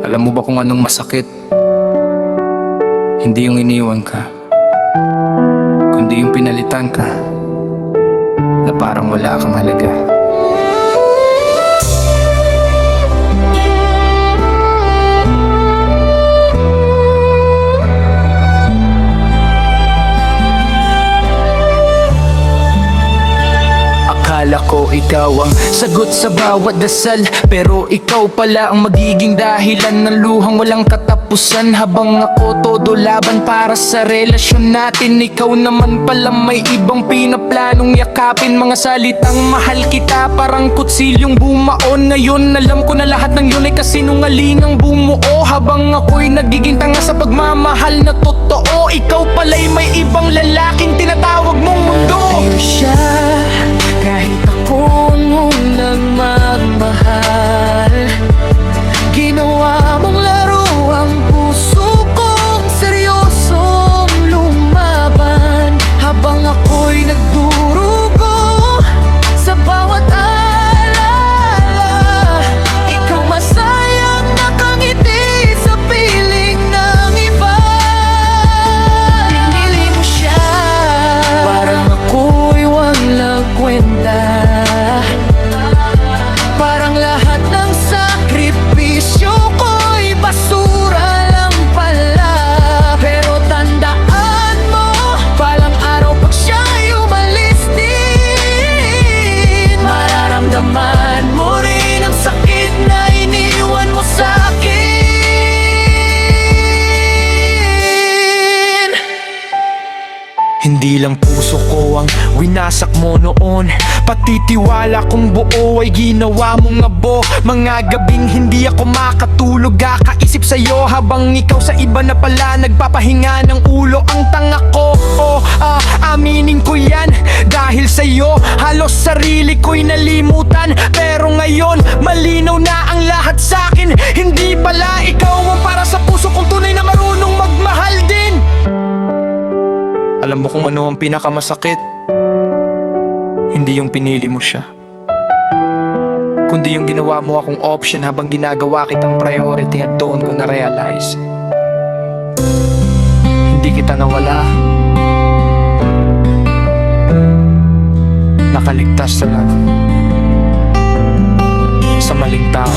Alam mo ba kung anong masakit? Hindi yung iniwan ka, kundi yung pinalitan ka na parang wala kang halaga. Akala ko ikaw ang sagot sa bawat dasal, pero ikaw pala ang magiging dahilan ng luhang walang katapusan. Habang ako todo laban para sa relasyon natin, ikaw naman pala may ibang pinaplanong yakapin. Mga salitang mahal kita parang kutsilyong bumaon. Ngayon alam ko na lahat ng yun ay kasinungalingang bumuo. Habang ako'y nagiging tanga sa pagmamahal na totoo, ikaw pala'y may ibang lalaking tinatawag mong mundo. Ayaw siya kahit ako ang unang magmahal. Ginawa mong laro ang puso kong seryosong lumaban. Habang ako'y nagdurugo sa bawat alala, ikaw masayang nakangiti sa piling ng iba. Pinili mo siya parang ako'y walang kwenta. Parang lahat ng sakripisyo ko'y basura lang pala. Pero tandaan mo, palang araw pag siya'y umalis din, mararamdaman mo rin ang sakit na iniwan mo sa'kin. Hindi lang puso ko ang winasak mo noon, pati tiwala kong buo ay ginawa mong abo. Mga gabing hindi ako makatulog, kakaisip sa'yo habang ikaw sa iba na pala nagpapahinga ng ulo. Ang tanga ko, aminin ko yan. Dahil sa'yo, halos sarili ko'y nalimutan. Pero ngayon, malinaw na ang lahat sa'kin. Hindi pala ikaw ang para sa puso kong tunay na marunong magmahal din. Alam mo kung ano ang pinakamasakit? Hindi yung pinili mo siya, kundi yung ginawa mo akong option habang ginagawa kitang priority. At doon ko na-realize, hindi kita nawala, nakaligtas na lang sa maling tao.